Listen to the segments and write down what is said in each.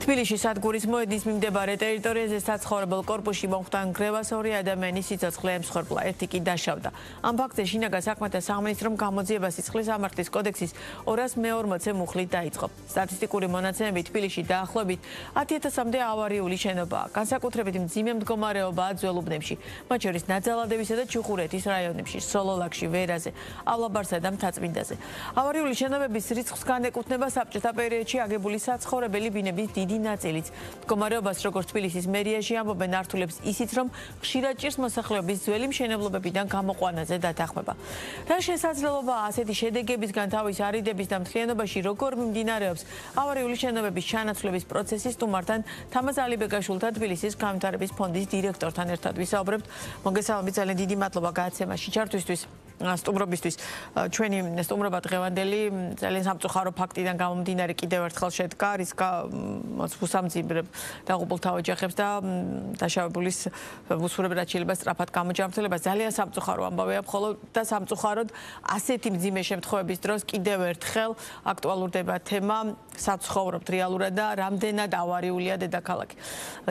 თბილისში სადგურის მოედნის მიმდებარე ტერიტორიაზე საცხოვრებელ კორპუსში მოხდა ნგრევას ორი ადამიანის სიცოცხლე ემსხვერპლა, ერთი კი დაშავდა. ამ ფაქტზე შინაგან საქმეთა სამინისტრომ გამოძიება სისხლის სამართლის კოდექსის 240-ე მუხლით დაიწყო. სტატისტიკური მონაცემებით თბილისში დაახლოებით 10,000-მდე ავარიული შენობაა. განსაკუთრებით მძიმე მდგომარეობაა ძველ უბნებში, მათ შორის ნაძალადებისა და ჩუხურეთის რაიონებში, სოლოლაკში, ვერაზე, ავლაბარსა და მთაწმინდაზე. ავარიული შენობების რიცხვს განეკუთვნება საბჭოთა პერიოდში აგებული საცხოვრებელი ბინების დიდი ნაწილიც. მდგომარეობას როგორც თბილისის მერიაში ამბობენ ართულებს ისიც, რომ ხშირად ჭირს მოსახლეობის ძველი მშენებლობებიდან გამოყვანაზე დათანხმება. რა შესაძლებლობაა ასეთი შედეგებისგან თავის არიდების და მთლიანობაში როგორ მიმდინარეობს ავარიული შენობების ჩანაცვლების პროცესი, სტუმართან თამაზ ალიბეგაშვილთან თბილისის განვითარების ფონდის დირექტორთან ერთად ვისაუბრებთ. მოგესალმებით, ძალიან დიდი მადლობა გააცემაში ჩართვისთვის. სტუმრობისთვის ჩვენი სტუმრობა დღევანდელი ძალიან სამწუხარო ფაქტიდან გამომდინარე კიდევ ერთხელ შედგა, რის უსამძიმრებ დაღუპულთა ოჯახებს და დაშავებულის უსურებ რაც შეიძლება სწრაფად გამოჯანმრთელებას. ძალიან სამწუხარო ამბავია, მხოლოდ და სამწუხაროდ ასეთი მძიმე შემთხვევების დროს კიდევ ერთხელ აქტუალურდება თემა საცხოვრობთ რეალურად და რამდენად ავარიულია დედაქალაქი.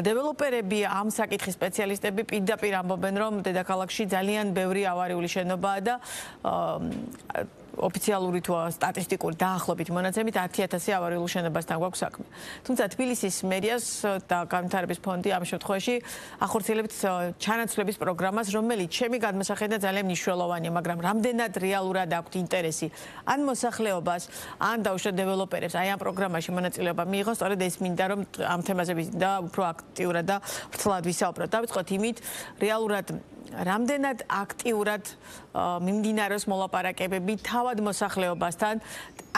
დეველოპერები, ამ საკითხის სპეციალისტები პირდაპირ ამბობენ, რომ დედაქალაქში ძალიან ბევრი ავარიული შენობაა და ოფიციალური თუ სტატისტიკური დაახლოებით მონაცემით 10,000 ავარიულ შენობასთან გვაქვს საქმე. თუმცა თბილისის მერიას და განვითარების ფონდი ამ შემთხვევაში ახორციელებთ ჩანაცვლების პროგრამას, რომელიც ჩემი გადმოსახედიდან ძალიან მნიშვნელოვანია, მაგრამ რამდენად რეალურად აქვთ ინტერესი ან მოსახლეობას, ან დაუშვათ დეველოპერებს აი ამ პროგრამაში მონაწილეობა მიიღოს, სწორედ ეს მინდა რომ ამ თემაზე და უფრო აქტიურად და ვრცლად ვისაუბროთ. დავიწყოთ იმით, რეალურად რამდენად აქტიურად მიმდინარეობს მოლაპარაკებები თავად მოსახლეობასთან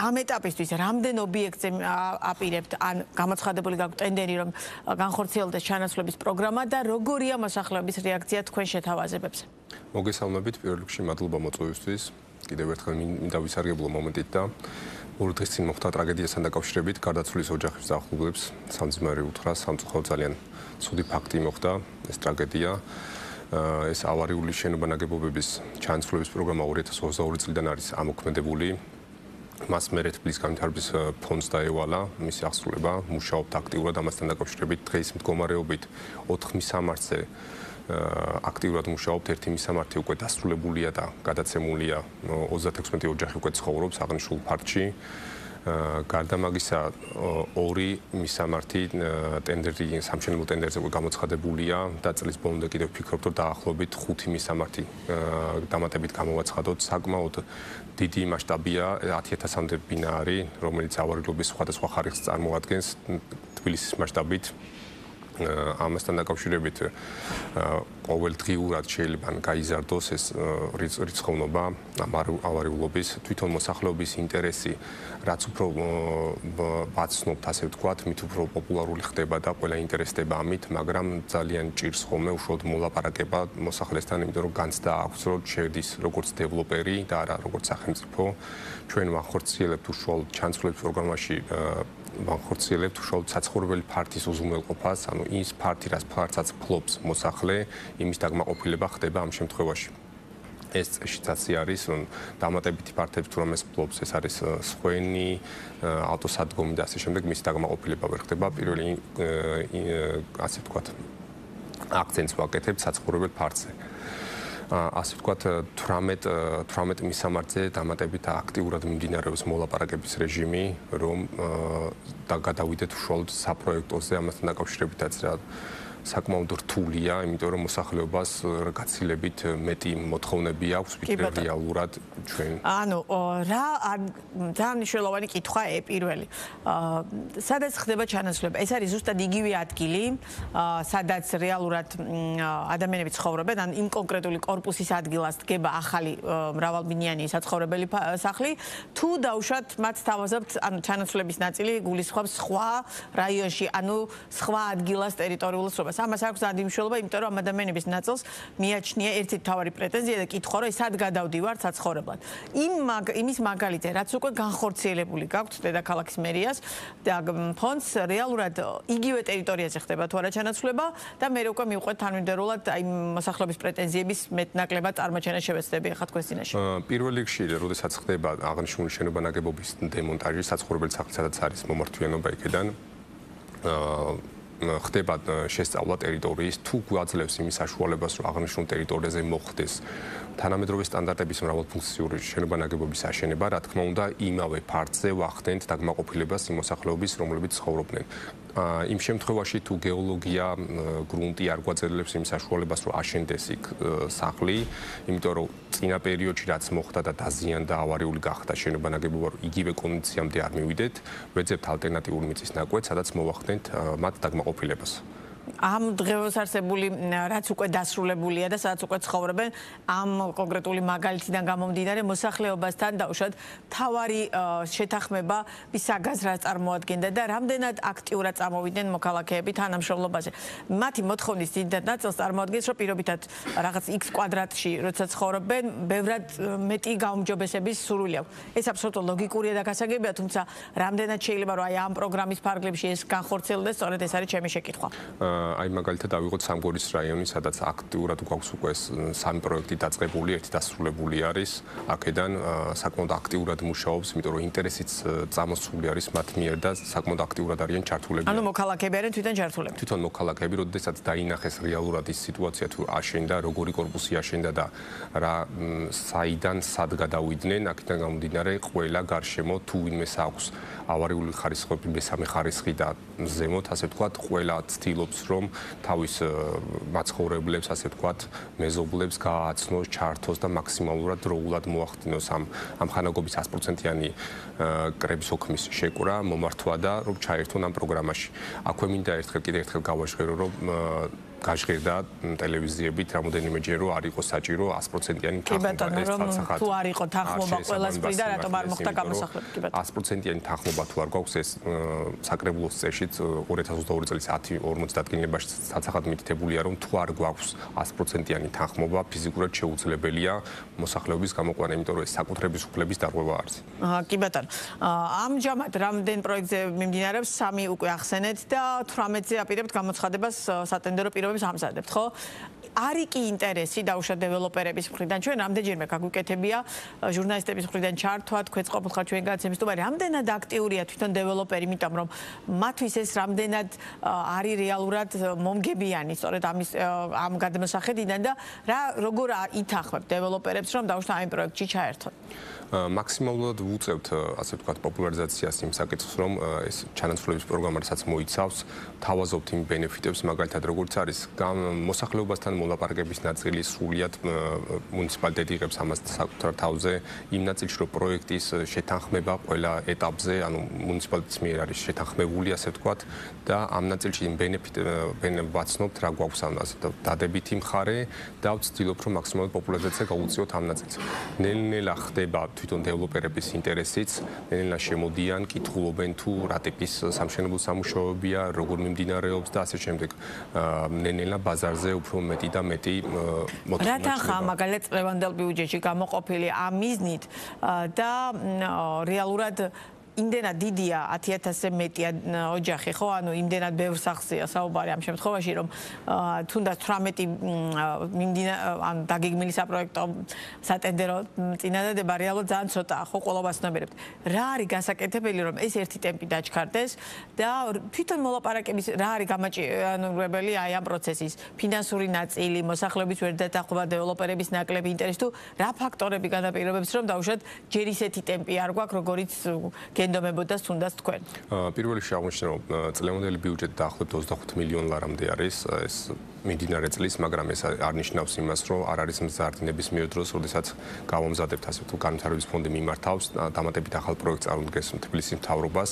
ამ ეტაპისთვის რამდენ ობიექტზე აპირებთ ან გამოცხადებული გაქვთ ტენდერი რომ განხორციელდეს ჩანაცვლების პროგრამა და როგორია მოსახლეობის რეაქცია თქვენ შეთავაზებებზე? მოგესალმებით, პირველ რიგში მადლობა მოწვევისთვის. კიდევ ერთხელ მინდა ვისარგებლო მომენტით და ორი დღის წინ მოხდა ტრაგედიასთან დაკავშირებით გარდაცვლის ოჯახებს და ახლობლებს სამძიმარი უთხრა, სამწუხარო ძალიან ცუდი ფაქტი მოხდა ეს ტრაგედია. ეს ავარიული შენობა-ნაგებობების ჩანაცვლების პროგრამა 2022 წლიდან არის ამოქმედებული. მას მერე თბილისის განვითარების ფონდს დაევალა მისი აღსრულება, მუშაობთ აქტიურად ამასთან დაკავშირებით. დღეს მდგომარეობით 4 მისამართზე აქტიურად მუშაობთ. ერთი მისამართი უკვე დასრულებულია და გადაცემულია 36 ოჯახი უკვე ცხოვრობს აღნიშნულ ფაქტში. გარდა მაგისა ორი მისამართი ტენდერი სამშენებლო ტენდერზე გამოცხადებულია და წლის ბოლომდე კიდევ ვფიქრობთ რომ დაახლოებით 5 მისამართი დამატებით გამოვაცხადოთ. საკმაოდ დიდი მასშტაბია 10,000-მდე ბინა არის, რომელიც ავარიულობის სხვადასხვა ხარისხს წარმოადგენს თბილისის მასშტაბით. ამასთან დაკავშირებით ყოველდღიურად შეიძლება გაიზარდოს ეს რიცხოვნობა ავარიულობის, თვითონ მოსახლეობის ინტერესი, რაც უფრო ვაცნობთ, ასე ვთქვათ, მით უფრო პოპულარული ხდება და ყველა ინტერესდება ამით, მაგრამ ძალიან ჭირს ხოლმე უშუალოდ მოლაპარაკება მოსახლესთან, იმიტომ რომ განცდა აქვს, რომ შედის როგორც დეველოპერი და არა როგორც სახელმწიფო. ჩვენ ვახორციელებთ უშუალოდ ჩანაცვლების პროგრამაში ვახორციელებთ უშუალოდ საცხოვრებელი ფართის უზრუნველყოფას, ანუ ის ფართი, რასაც ფლობს მოსახლე, იმის დაკმაყოფილება ხდება ამ შემთხვევაში. ეს წესშიც არის, რომ დამატებითი ფართები თუ რამეს ფლობს, ეს არის სხვენი, ავტოსადგომი და ასე შემდეგ, მისი დაკმაყოფილება ვერ ხდება. პირველი ასე ვთქვათ, აქცენტს ვაკეთებთ საცხოვრებელ ფართზე. ასე ვთქვათ 18 მისამართზე დამატებით აქტიურად მიმდინარეობს მოლაპარაკების რეჟიმი, რომ გადავიდეთ უშუალოდ საპროექტოზე, ამასთან დაკავშირებითაც რა საკმაოდ რთულია, იმიტომ რომ მოსახლეობას გაცილებით მეტი მოთხოვნები აქვს, ვიდრე რეალურად ჩვენ. ანუ რა ძალიან მნიშვნელოვანი კითხვა პირველი. სადაც ხდება ჩანაცვლება? ეს არის ზუსტად იგივე ადგილი, სადაც რეალურად ადამიანები ცხოვრობენ, ან იმ კონკრეტული კორპუსის ადგილას დგება ახალი მრავალბინიანი საცხოვრებელი სახლი, თუ დაუშვათ მათ თავაზობთ, ანუ ჩანაცვლების ნაწილი გულისხმობს სხვა რაიონში, ანუ სხვა ადგილას ტერიტორიულ სრობას. ამას აქვს ადიმშველობა, იმიტომ რომ ამ ადამიანების ნაწილს მიაჩნია ერთი თავარი პრეტენზია და კითხვა, რომ სად გადავდივართ საცხოვრებლად. იმის მაგალითზე, რაც უკვე განხორციელებული გაქვთ დედაქალაქის მერიას და ფონდს რეალურად იგივე ტერიტორიაზე ხდება თუ არა ჩანაცვლება და მე უკვე მივყვეთ თანმიმდევრულად აი მოსახლეობის პრეტენზიების მეტნაკლებად წარმოჩენა შევეცდები ახლა თქვენს წინაშე. პირველ რიგში, როდესაც ხდება აღნიშნული შენობა-ნაგებობის დემონტაჟი, საცხოვრებელი სახლი, სადაც არის მომართვიანობა იქედან ხდება შესწავლა ტერიტორიის თუ გვაძლევს იმის საშუალებას რომ აღნიშნულ ტერიტორიაზე მოხდეს თანამედროვე სტანდარტების მრავალფუნქციური შენობა-ნაგებობის აშენება, რა თქმა უნდა, იმავე ფართზე ვახდენთ დაგმაყოფილებას იმ მოსახლეობის, რომლებიც ცხოვრობდნენ. იმ შემთხვევაში თუ გეოლოგია, გრუნტი არ გვაძლევს იმ საშუალებას, რომ აშენდეს იქ სახლი, იმიტომ რომ წინა პერიოდში რაც მოხდა და დაზიანდა, ავარიული გახდა შენობა-ნაგებობა, რომ იგივე კონდიციამდე არ მივიდეთ, ვეძებთ ალტერნატიული მიწის ნაკვეთს, სადაც მოვახდენთ მათ დაგმაყოფილებას. ამ დღევს არსებული რაც უკვე დასრულებულია და სადაც უკვე ცხოვრობენ ამ კონკრეტული მაგალითიდან გამომდინარე მოსახლეობასთან დაუშვათ თავარი შეთანხმება ვის საგაზრას წარმოადგენდა და რამდენად აქტიურად წამოვიდნენ მოქალაქეები თანამშრომლობაზე. მათი მოთხოვნის ძირითად ნაწილს წარმოადგენს, რომ პირობითად რაღაც X კვადრატში როცა ცხოვრობენ, ბევრად მეტი გაუმჯობესების სურვილი აქვს. ეს აბსოლუტურად ლოგიკურია და გასაგებია, თუმცა რამდენად შეიძლება რომ აი ამ პროგრამის ფარგლებში ეს განხორციელდეს, სწორედ ეს არის ჩემი შეკითხვა. აი მაგალითად ავიღოთ სამგორის რაიონი, სადაც აქტიურად გვაქვს უკვე სამი პროექტი დაწყებული, ერთი დასრულებული არის. აქედან საკმაოდ აქტიურად მუშაობს, იმიტომ რომ ინტერესიც წამოსული არის მათ მიერ და საკმაოდ აქტიურად არიან ჩართულები. ანუ მოქალაქეები არიან თვითონ ჩართულები. თვითონ მოქალაქეები, როდესაც დაინახეს რეალურად ის სიტუაცია თუ აშენდა, როგორი კორპუსი აშენდა და რა საიდან სად გადავიდნენ, აქედან გამომდინარე, ყველა გარშემო თუ ვინმეს აქვს ავარიული ხარისხები, მესამე ხარისხი და ზემოთ, ასე ვთქვათ, ყველა ცდილობს რომ თავის მაცხოვრებლებს, ასე ვთქვათ, მეზობლებს გააცნოს, ჩართოს და მაქსიმალურად დროულად მოახდინოს ამ ხანაგობის 100%-იანი კრების ოქმის შეკვრა, მომართვა და რომ ჩაერთონ ამ პროგრამაში. აქვე მინდა კიდევ ერთხელ გავაჟღერო, რომ გაჟღერდა ტელევიზიებით რამოდენიმეჯერ რომ არ იყო საჭირო 100%-იანი თანხმობა. თუ არ იყო თანხმობა ყველას მხრიდან, რატომ არ მოხდა გამოსახლება? 100%-იანი თანხმობა თუ არ გვაქვს, ეს საკრებულოს წესშიც 2022 წლის 10-40 დადგენილებაში საცახად მითითებულია, რომ თუ არ გვაქვს 100%-იანი თანხმობა, ფიზიკურად შეუძლებელია მოსახლეობის გამოყვანა, იმიტომ რომ ეს საკუთრების უფლების დარღვევა არის. კი ბატონო. ამჟამად რამდენ პროექტზე მიმდინარეობს? 3 უკვე ახსენეთ და 18-ზე აპირებთ გამოცხადებას სატენდერო პირობებს ამზადებთ, ხო? არის კი ინტერესი დაუშვათ დეველოპერების მხრიდან, ჩვენ რამდენჯერმე გაგვიკეთებია ჟურნალისტების მხრიდან ჩართვა, თქვენს ყოფილხარ ჩვენ გადაცემის თუ რამდენად აქტიურია თვითონ დეველოპერი, იმიტომ რომ მათთვის ეს რამდენად არის რეალურად მომგებიანი, სწორედ ამ გადმოსახედიდან და როგორ ითანხმებთ დეველოპერებს, რომ დაუშვათ ამ პროექტში ჩაერთონ? მაქსიმალურად ვუწევთ, ასე ვთქვათ, პოპულარიზაციას იმ საკითხს, რომ ეს ჩანაცვლების პროგრამა, რასაც მოიცავს, თავაზობთ იმ ბენეფიტებს, მაგალითად, როგორც არის მოსახლეობასთან მოლაპარაკების ნაწილი სრულიად მუნიციპალიტეტი იღებს ამას საკუთარ თავზე, იმ ნაწილში, რომ პროექტის შეთანხმება ყველა ეტაპზე, ანუ მუნიციპალიტეტის მიერ არის შეთანხმებული, ასე ვთქვათ, და ამ ნაწილში იმ ბენეფიტებს ვაცნობთ, რა გვაქვს ამას დადებითი მხარე და ვცდილობ, რომ მაქსიმალურად პოპულარიზაცია გავუწიოთ ამ ნაწილს. ნელ-ნელა ხდება თვითონ დეველოპერების ინტერესიც, ნელ-ნელა შემოდიან, კითხულობენ თუ რა ტიპის სამშენებლო სამუშაოებია, როგორ მიმდინარეობს და ასე შემდეგ. ნელ-ნელა ბაზარზე უფრო მეტი და მეტი მოთხოვნა. რა თანხა მაგალითად წლევანდელ ბიუჯეტში გამოყოფილი ამ მიზნით და რეალურად იმდენად დიდია 10,000-ზე მეტი ოჯახი, ხო? ანუ იმდენად ბევრ სახლზეა საუბარი ამ შემთხვევაში, რომ თუნდაც 18 ან დაგეგმილი საპროექტო სატენდერო წინადადება რეალურად ძალიან ცოტაა, ხო? ყველობას ნაბერებთ. რა არის გასაკეთებელი, რომ ეს ერთი ტემპი დაჩქარდეს და თვითონ მოლაპარაკების რა არის გამაჭირებელი აი ამ პროცესის ფინანსური ნაწილი, მოსახლეობის ვერ დათანხმება, დეველოპერების ნაკლები ინტერესი თუ რა ფაქტორები განაპირობებს, რომ დაუშვათ ჯერ ისეთი ტემპი არ გვაქვს, როგორიც გენდომებოდას თუნდაც თქვენ. პირველ რიგში აღმოჩნდა, რომ წლევანდელი ბიუჯეტი დაახლოებით 25 მილიონ ლარამდე არის, ეს მიმდინარე წლის, მაგრამ ეს არ ნიშნავს იმას, რომ არ არის მზარდნების მიერ დროს, როდესაც გავამზადებთ, ასე თუ განვითარების ფონდი მიმართავს, დამატებით ახალ პროექტს წარუდგენს თბილისის მთავრობას,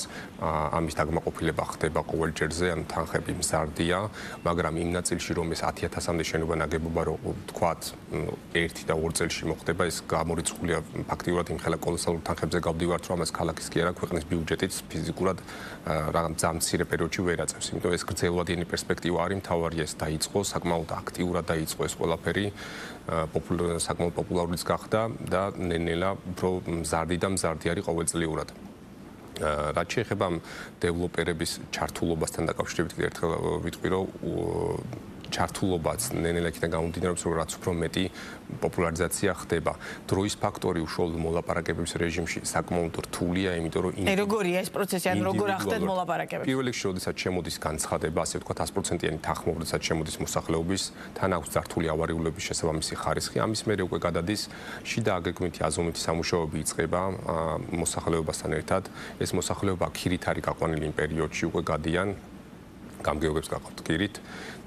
ამის დაგმაყოფილება ხდება ყოველ ჯერზე, ან თანხები მზარდია, მაგრამ იმ ნაწილში, რომ ეს 10,000-მდე შენობა-ნაგებობა, რომ ვთქვათ, 1 და 2 წელში მოხდება, ეს გამორიცხულია ფაქტიურად იმ ხელა კოლოსალურ თანხებზე გავდივართ, რომ ამას ქალაქის კი არა, ქვეყნის ბიუჯეტიც ფიზიკურად რაღაც ძალიან მცირე პერიოდში ვერ აწევს. იმიტომ ეს გრძელვადიანი პერსპექტივა არის, მთავარია ეს დაიწყო, საკმაოდ აქტიურად დაიწყო ეს ყველაფერი, საკმაოდ პოპულარიც გახდა და ნელ-ნელა უფრო მზარდი და მზარდი არის ყოველწლიურად. რაც შეეხება დეველოპერების ჩართულობასთან დაკავშირებით, ერთხელ ვიტყვი, რომ ჩართულობაც ნენელაკიდან გამომდინარეობს, რომ რაც უფრო მეტი პოპულარიზაცია ხდება. დროის ფაქტორი უშუალოდ მოლაპარაკებების რეჟიმში საკმაოდ რთულია, იმიტომ რომ როგორია ეს პროცესი, ან როგორ ახდეთ მოლაპარაკებებს? პირველ რიგში, როდესაც შემოდის განცხადება, ასე ვთქვათ, 100%-იანი თანხმობა, როდესაც შემოდის მოსახლეობის, თან აქვს ძართული ავარიულების შესაბამისი ხარისხი. ამის მერე უკვე გადადის შიდა აგეგმვითი აზომვითი სამუშაოები იწყება მოსახლეობასთან ერთად. ეს მოსახლეობა ქირით არის გაყვანილი იმ პერიოდში, უკვე გადიან გამგეობებს გაყავთ ქირით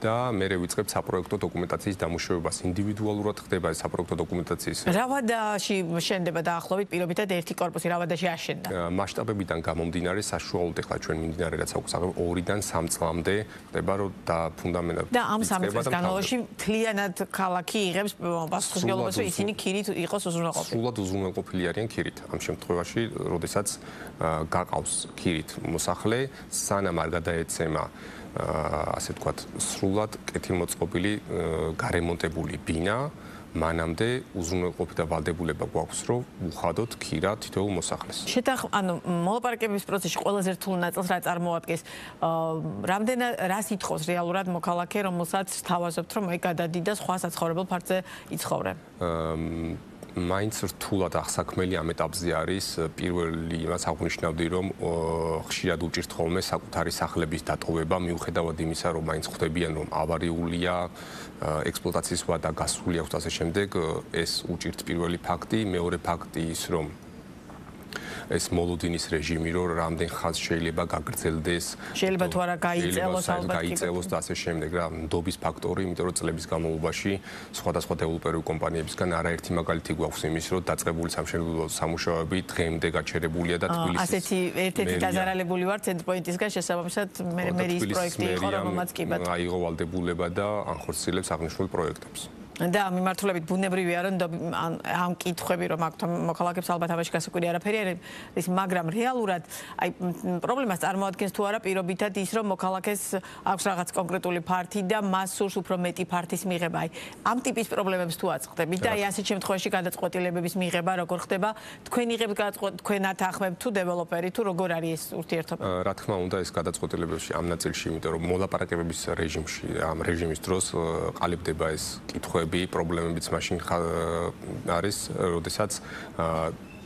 და მერე ვიწყებთ საპროექტო დოკუმენტაციის დამუშავებას. ინდივიდუალურად ხდება ეს საპროექტო დოკუმენტაციის. რა ვადაში შენდება დაახლოებით პირობითად ერთი корпуსი რა ვადაში აშენდა? მასშტაბებიდან გამომდინარე საშუალოდ ახლა ჩვენ მიმდინარე რაც აქვს 2-დან 3 წლამდე ხდება რომ და ფუნდამენტად და ამ 3 წლის განმავლობაში მთლიანად ქალაქი იღებს პასუხისმგებლობას რომ ისინი ქირით იყოს უზრუნველყოფილი. სრულად უზრუნველყოფილი არიან ქირით. ამ შემთხვევაში, როდესაც გაყავს ქირით მოსახლე, სანამ არ გადაეცემა ასე ვთქვათ, სრულად კეთილმოწყობილი გარემონტებული ბინა, მანამდე უზრუნველყოფი და ვალდებულება გვაქვს, რომ უხადოთ ქირა თითოეულ მოსახლეს. ანუ მოლაპარაკებების პროცესში ყველაზე რთულ ნაწილს რა წარმოადგენს? რას ითხოვს რეალურად მოქალაქე, რომელსაც თავაზობთ, რომ აი გადადიდა სხვა საცხოვრებელ ფართზე იცხოვრე? მაინც რთულად აღსაქმელი ამ ეტაპზე არის პირველი იმას აღნიშნავდი, რომ ხშირად უჭირთ ხოლმე საკუთარი სახლების დატოვება, მიუხედავად იმისა, რომ მაინც ხვდებიან, რომ ავარიულია, ექსპლუატაციის ვადა გასული აქვს და ასე შემდეგ, ეს უჭირთ პირველი ფაქტი, მეორე ფაქტი ის, რომ ეს მოლოდინის რეჟიმი, რომ რამდენ ხანს შეიძლება გაგრძელდეს, შეიძლება თუ არა გაიწელოს ალბათ გაიწელოს და ასე შემდეგ რა, ნდობის ფაქტორი, იმიტომ რომ წლების განმავლობაში სხვადასხვა დეველოპერული კომპანიებისგან არაერთი მაგალითი გვაქვს იმის, რომ დაწყებული სამშენებლო სამუშაოები დღემდე გაჩერებულია და თბილისის ასეთი ერთ-ერთი დაზარალებული ვარ ცენტრპოინტისგან შესაბამისად მერიის პროექტი იყო, რომელმაც კიბათ აიღო ვალდებულება და ანხორციელებს აღნიშნულ პროექტებს. და მიმართულებით ბუნებრივია რომ ამ კითხვები რომ აქვთ მოქალაქეებს ალბათ ამაში გასაკვირი არაფერი არის, მაგრამ რეალურად აი პრობლემას წარმოადგენს თუ არა პირობითად ის რომ მოქალაქეს აქვს რაღაც კონკრეტული ფართი და მას სურს უფრო მეტი ფართის მიღება. აი ამ ტიპის პრობლემებს თუ აწყდებით და აი ასეთ შემთხვევაში გადაწყვეტილებების მიღება როგორ ხდება? თქვენ იღებთ თქვენათ ახმებთ თუ დეველოპერი თუ როგორ არის ეს ურთიერთობა? რა თქმა უნდა ეს გადაწყვეტილებებში ამ ნაწილში, იმიტომ რომ მოლაპარაკებების რეჟიმში, ამ რეჟიმის დროს ყალიბდება ეს კითხვები პრობლემებიც მაშინ არის, როდესაც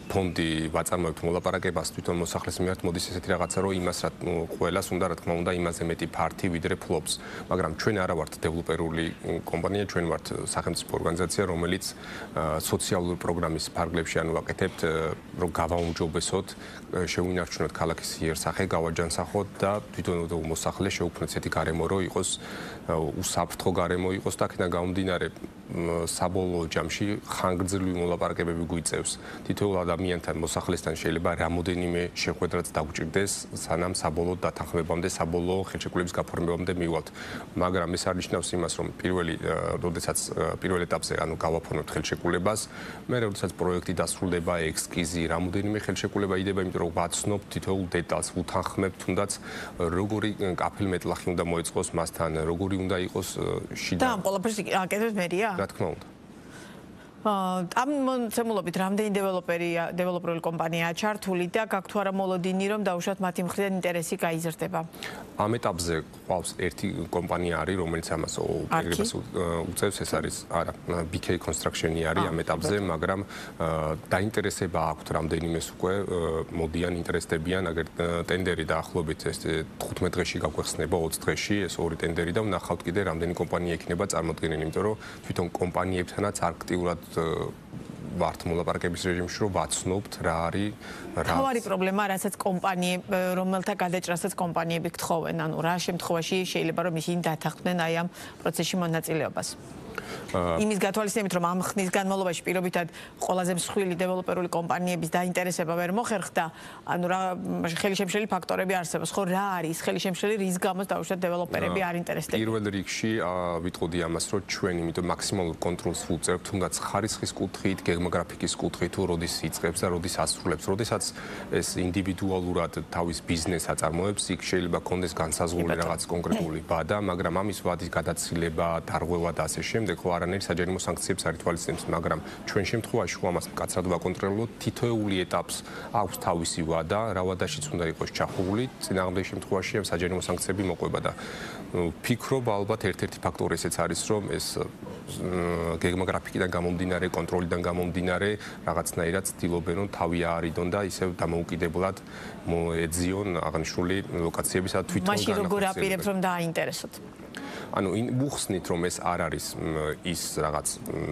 ფონდი ვაწარმოებთ მოლაპარაკებას თვითონ მოსახლეს მიმართ მოდის ესეთი რაღაცა, რომ იმას რა ყველას უნდა რა თქმა უნდა იმაზე მეტი ფართი ვიდრე ფლობს. მაგრამ ჩვენ არა ვართ დეველოპერული კომპანია, ჩვენ ვართ სახელმწიფო ორგანიზაცია, რომელიც სოციალური პროგრამის ფარგლებში ანუ ვაკეთებთ, რომ გავაუმჯობესოთ, შევინარჩუნოთ ქალაქის იერსახე, გავაჯანსახოთ და თვითონ მოსახლე შეუქმნათ ესეთი გარემო, რომ იყოს უსაფრთხო გარემო იყოს და აქედან გამომდინარე საბოლოო ჯამში ხანგრძლივი მოლაპარაკებები გვიწევს. თითოეულ ადამიანთან მოსახლესთან შეიძლება რამოდენიმე შეხვედრაც დაგვჭირდეს, სანამ საბოლოო დათანხმებამდე, საბოლოო ხელშეკრულების გაფორმებამდე მივვალთ. მაგრამ ეს არ ნიშნავს იმას, რომ პირველ ეტაპზე ანუ გავაფორმებთ ხელშეკრულებას, მერე როდესაც პროექტი დასრულდება, ექსკიზი, რამოდენიმე ხელშეკრულება იდება, იმიტომ რომ ვაცნობთ თითოეულ დეტალს, ვუთანხმებთ თუნდაც როგორი კაფილმეტლახი უნდა მოეწყოს მასთან, როგორი უნდა იყოს შიდა. და ამ ყველაფერს აკეთებს მერია? რა თქმა უნდა. ამ მონაცემულობით რამდენი დეველოპერული კომპანიაა ჩართული და გაქვთ თუ არა მოლოდინი, რომ დაუშვათ მათი მხრიდან ინტერესი გაიზრდება? ამ ეტაპზე ყავს ერთი კომპანია არის, რომელიც ამას უპირობებას უწევს, ეს არის არა, BK Construction-ი არის ამ ეტაპზე, მაგრამ დაინტერესება აქვთ რამდენიმეს უკვე მოდიან, ინტერესდებიან, აგერ ტენდერი დაახლოებით ეს 15 დღეში გაგვეხსნება, 20 დღეში ეს ორი ტენდერი და ვნახავთ კიდე რამდენი კომპანია იქნება წარმოდგენილი, იმიტომ რომ თვითონ კომპანიებთანაც აქტიურად ვართ მოლაპარაკების რეჟიმში, რომ ვაცნობთ რა არის თავარი პრობლემა, რასაც რომელთა გადაჭრასაც კომპანიები გთხოვენ, ანუ რა შემთხვევაში შეიძლება რომ ისინი დათანხმდნენ აი ამ პროცესში მონაწილეობას? იმის გათვალისწინებით, რომ ამ ხნის განმავლობაში პირობითად ყველაზე მსხვილი დეველოპერული კომპანიების დაინტერესება ვერ მოხერხდა, ანუ რა ხელშემშლელი ფაქტორები არსებობს, ხო რა არის ხელშემშლელი, რის გამოც დაუშვათ დეველოპერები არ ინტერესდებიან? პირველ რიგში ვიტყოდი ამას, რომ ჩვენ იმიტომ მაქსიმალურ კონტროლს ვუწევთ, თუნდაც ხარისხის კუთხით, გეგმოგრაფიკის კუთხით, თუ როდის იწყებს და როდის ასრულებს. როდესაც ეს ინდივიდუალურად თავის ბიზნესს აწარმოებს, იქ შეიძლება კონდეს განსაზღვრული რაღაც კონკრეტული ვადა, მაგრამ ამის ვადის გადაცილება, დარღვევა და ასე შემდეგ შემდეგ ხო არანაირი საჯარიმო სანქციებს არ ითვალისწინებს, მაგრამ ჩვენ შემთხვევაში ხო ამას მკაცრად ვაკონტროლოთ, თითოეული ეტაპს აქვს თავისი ვადა, რა ვადაშიც უნდა იყოს ჩახული, წინააღმდეგ შემთხვევაში ამ საჯარიმო სანქციები მოყვება და ფიქრობ ალბათ ერთ-ერთი ფაქტორი ესეც არის, რომ ეს გეგმა გრაფიკიდან გამომდინარე, კონტროლიდან გამომდინარე, რაღაცნაირად ცდილობენ რომ თავი აარიდონ და ისევ დამოუკიდებლად მოეძიონ აღნიშნული ლოკაციების და თვითონ მაშინ როგორ აპირებთ რომ დააინტერესოთ? ანუ ვუხსნით რომ ეს არ არის ის რაღაც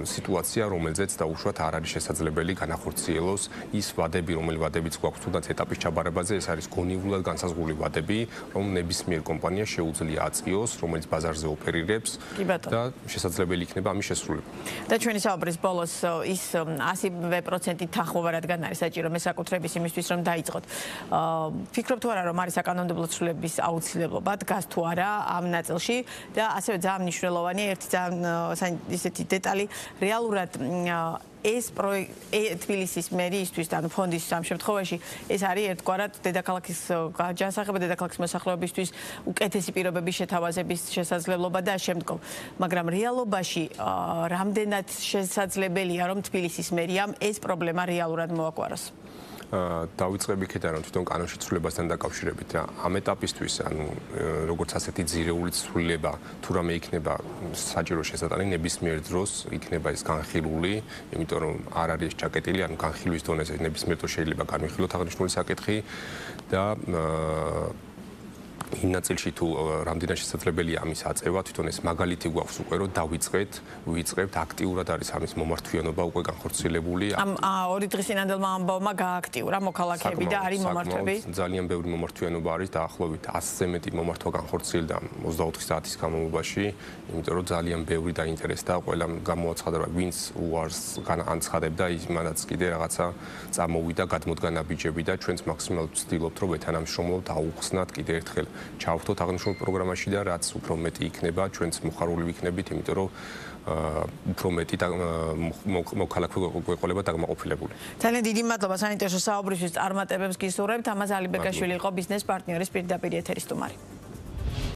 სიტუაცია, რომელზეც დაუშვათ არ არის შესაძლებელი განახორციელოს ის ვადები, რომელი ვადებიც გვაქვს თუნდაც ეტაპის ჩაბარებაზე, ეს არის გონივრულად განსაზღვრული ვადები, რომ ნებისმიერ კომპანიას შეუძლია აწიოს, რომელიც ბაზარზე ოპერირებს და შესაძლებელი იქნება ამის შესრულება. და ჩვენი საუბრის ბოლოს ის 100% თანხმობა რადგან არის საჭირო მესაკუთრების იმისთვის რომ დაიწყოთ. ფიქრობ თუ არა რომ არის საკანონმდებლო ცვლილების აუცილებლობა დგას თუ არა ამ ნაწილში და ასევე ძალიან მნიშვნელოვანია ერთი ძალიან ისეთი დეტალი რეალურად ეს თბილისის მერიისთვის და ფონდის ამ შემთხვევაში ეს არის ერთგვარად დედაქალაქის ჯანსაღება დედაქალაქის მოსახლეობისთვის უკეთესი პირობების შეთავაზების შესაძლებლობა და შემდგომ. მაგრამ რეალობაში რამდენად შესაძლებელია რომ თბილისის მერიამ ეს პრობლემა რეალურად მოაგვაროს? დავიწყებ იქიდან რომ თვითონ კანონში ცვლილებასთან დაკავშირებით რა ამ ეტაპისთვის ანუ როგორც ასეთი ძირეული ცვლილება თუ რამე იქნება საჭირო შესატანი ნებისმიერ დროს იქნება ეს განხილული, იმიტომ რომ არ არის ჩაკეტილი, ანუ განხილვის დონეზე ნებისმიერ დროს შეიძლება განვიხილოთ აღნიშნული საკითხი და იმ ნაწილში თუ რამდენად შესაძლებელია ამის აწევა, თვითონ ეს მაგალითი გვაქვს უკვე რომ ვიწყებთ აქტიურად არის ამის მომართვიანობა უკვე განხორციელებული. ამ ორი დღის წინანდელმა ამბავმა გააქტიურა მოქალაქეები და არის მომართვები. ძალიან ბევრი მომართვიანობა არის დაახლოებით 100-ზე მეტი მომართვა განხორციელდა 24 საათის განმავლობაში, იმიტომ რომ ძალიან ბევრი დაინტერესდა, ყველამ გამოაცხადა რომ ვინც უარს განაცხადებდა იმანაც კიდე რაღაცა წამოვიდა, გადმოდგა ნაბიჯები და ჩვენც მაქსიმალურად ვცდილობთ რომ ეთანამშრომლობთ, აუხსნათ კიდე ერთხელ ჩავხდოთ აღნიშნულ პროგრამაში და რაც უფრო მეტი იქნება, ჩვენც მოხარული ვიქნებით, იმიტომ რომ უფრო მეტი მოქალაქე გვეყოლება დაგმაყოფილებული. ძალიან დიდი მადლობა საინტერესო საუბრისთვის წარმატებებს გისურვებთ. ამაზ ალიბეკაშვილი იყო ბიზნეს პარტნიორის პირდაპირ ეთერის სტუმარი.